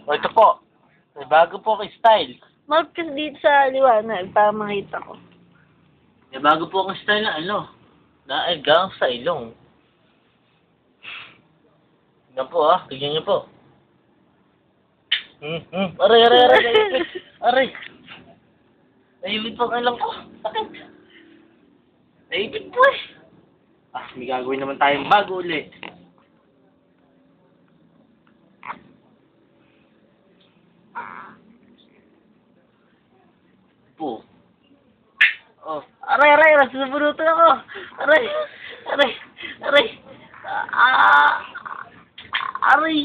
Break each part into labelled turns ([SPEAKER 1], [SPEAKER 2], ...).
[SPEAKER 1] O, ito po. May bago po akong style.
[SPEAKER 2] Mark kasi dito sa liwanag para makita ko.
[SPEAKER 1] May bago po akong style na ano. Naegang sa ilong. Tingnan po ah. Tingnan niyo po. Aray, aray, aray. Naipit. Aray. Naipit po ang ilong ko. Sakit. Naipit po eh. Ah, may gagawin naman tayong bago ulit. Po. Oh, aray, aray, aray, susubunutan ako. Aray, aray, aray. Aray,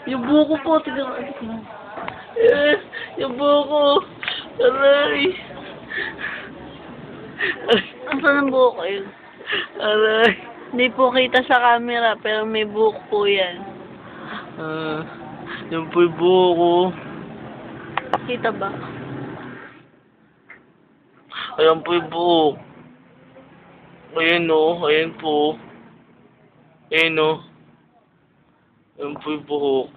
[SPEAKER 1] Yung buko po, tignan mo. Yung buko. Aray.
[SPEAKER 2] Asan ang buhok ko yun?
[SPEAKER 1] Aray.
[SPEAKER 2] Hindi po kita sa camera, pero may buhok po yan.
[SPEAKER 1] Yung po yung buko.
[SPEAKER 2] Kita ba?
[SPEAKER 1] Ayan po yung buhok. Ayan o, ayan po. Ayan o. Ayan po yung buhok.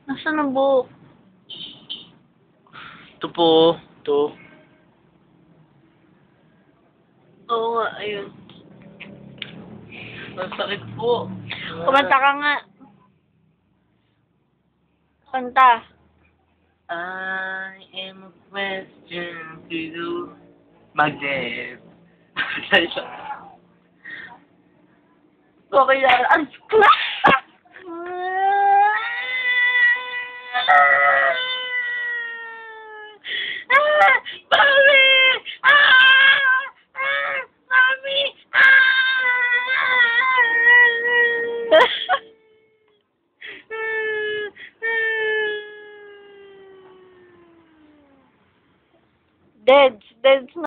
[SPEAKER 2] Nasaan ang buhok?
[SPEAKER 1] Ito po, ito.
[SPEAKER 2] Oo nga, ayun.
[SPEAKER 1] Ang sakit po.
[SPEAKER 2] Kumanta ka nga. Kanta.
[SPEAKER 1] I am a question to you. Magnet. Okay yan. Ang
[SPEAKER 2] Mami! Mami! Dead.